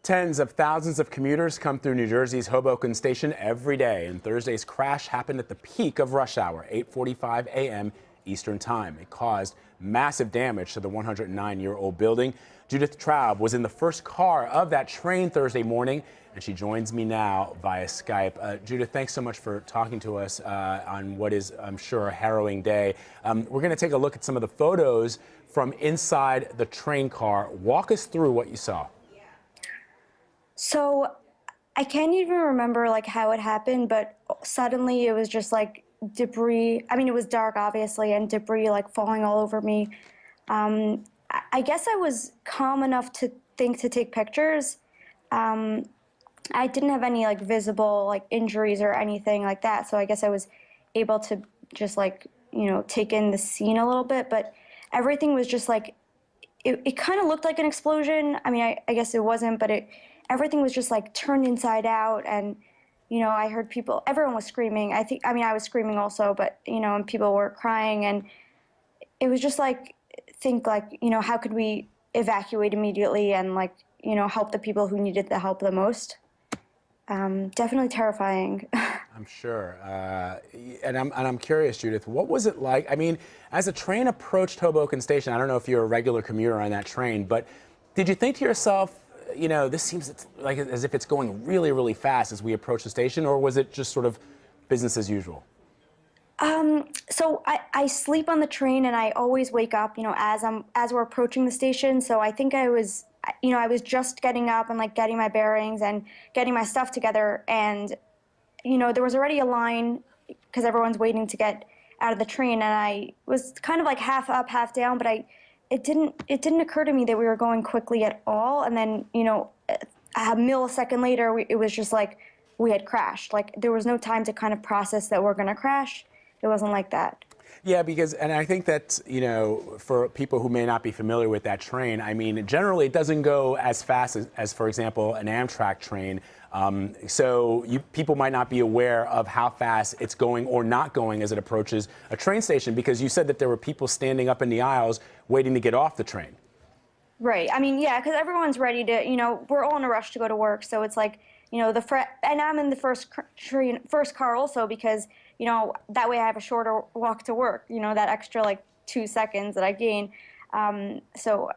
Tens of thousands of commuters come through New Jersey's Hoboken station every day, and Thursday's crash happened at the peak of rush hour, 8:45 a.m. Eastern Time. It caused massive damage to the 109-year-old building. Judith Traub was in the first car of that train Thursday morning, and she joins me now via Skype. Judith, thanks so much for talking to us on what is, I'm sure, a harrowing day. We're going to take a look at some of the photos from inside the train car. Walk us through what you saw. So I can't even remember how it happened, but suddenly it was just debris. I mean, it was dark, obviously, and debris falling all over me. I guess I was calm enough to think to take pictures. I didn't have any visible injuries or anything like that, so I guess I was able to just take in the scene a little bit. But everything was just it kind of looked like an explosion. I mean, I guess it wasn't, but everything was just turned inside out, and I heard everyone was screaming. I mean, I was screaming also, but and people were crying, and it was just how could we evacuate immediately and help the people who needed the help the most. Definitely terrifying. I'm sure. And I'm curious, Judith, what was it like? I mean, as the train approached Hoboken Station, I don't know if you're a regular commuter on that train, but did you think to yourself, this seems like as if it's going really, really fast as we approach the station, or was it just sort of business as usual? So I sleep on the train, and I always wake up, as we're approaching the station. So I think I was just getting up and getting my bearings and getting my stuff together. And, there was already a line because everyone's waiting to get out of the train. And I was kind of half up, half down, but it didn't occur to me that we were going quickly at all. And then, a millisecond later, it was just we had crashed. There was no time to kind of process that we're going to crash. It wasn't like that. Yeah, and I think that, for people who may not be familiar with that train, I mean, generally it doesn't go as fast as for example, an Amtrak train. So people might not be aware of how fast it's going or not going as it approaches a train station, because you said that there were people standing up in the aisles waiting to get off the train. Right. I mean, yeah, because everyone's ready to, we're all in a rush to go to work. So it's and I'm in the first car also because, that way I have a shorter walk to work, that extra 2 seconds that I gain. So,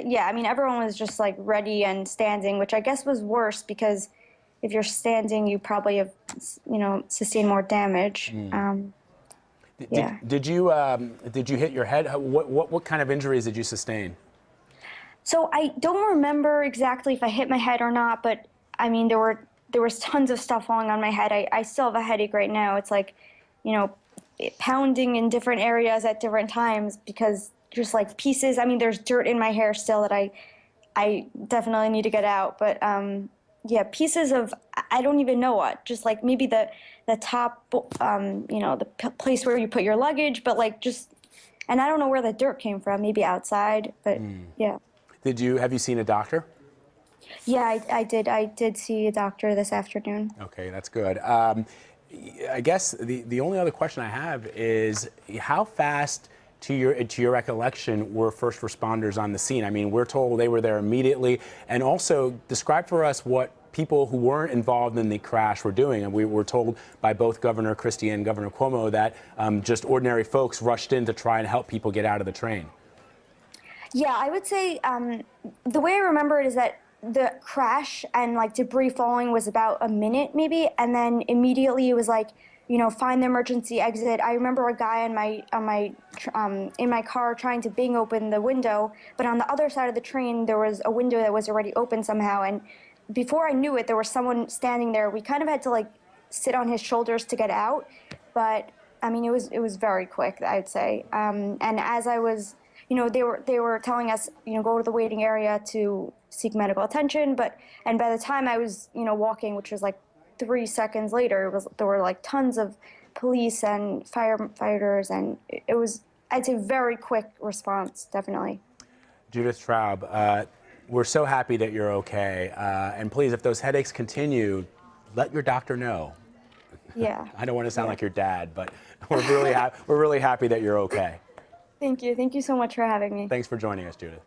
yeah, I mean, everyone was just ready and standing, which I guess was worse because if you're standing, you probably have, sustained more damage. Yeah. Did you hit your head? What kind of injuries did you sustain? So I don't remember exactly if I hit my head or not, but I mean, there was tons of stuff falling on my head. I still have a headache right now. It's pounding in different areas at different times because just pieces. I mean, there's dirt in my hair still that I definitely need to get out. But yeah, pieces of, I don't even know what, just maybe the top, the place where you put your luggage, but and I don't know where the dirt came from, maybe outside, but yeah. Have you seen a doctor? Yeah, I did. I did see a doctor this afternoon. Okay, that's good. I guess the only other question I have is how fast, to your recollection, were first responders on the scene? I mean, we're told they were there immediately. And also, describe for us what people who weren't involved in the crash were doing. And we were told by both Governor Christie and Governor Cuomo that just ordinary folks rushed in to try and help people get out of the train. Yeah, I would say the way I remember it is that the crash and debris falling was about a minute maybe, and then immediately it was find the emergency exit. I remember a guy in my car trying to bang open the window, but on the other side of the train there was a window that was already open somehow, and before I knew it there was someone standing there. We kind of had to sit on his shoulders to get out, but I mean it was very quick, I'd say. And as I was, they were telling us, go to the waiting area to seek medical attention. And by the time I was, walking, which was 3 seconds later, there were tons of police and firefighters, and it was, I'd say, very quick response, definitely. Judith Traub, we're so happy that you're okay. And please, if those headaches continue, let your doctor know. Yeah. I don't want to sound like your dad, but we're really happy that you're okay. Thank you. Thank you so much for having me. Thanks for joining us, Judith.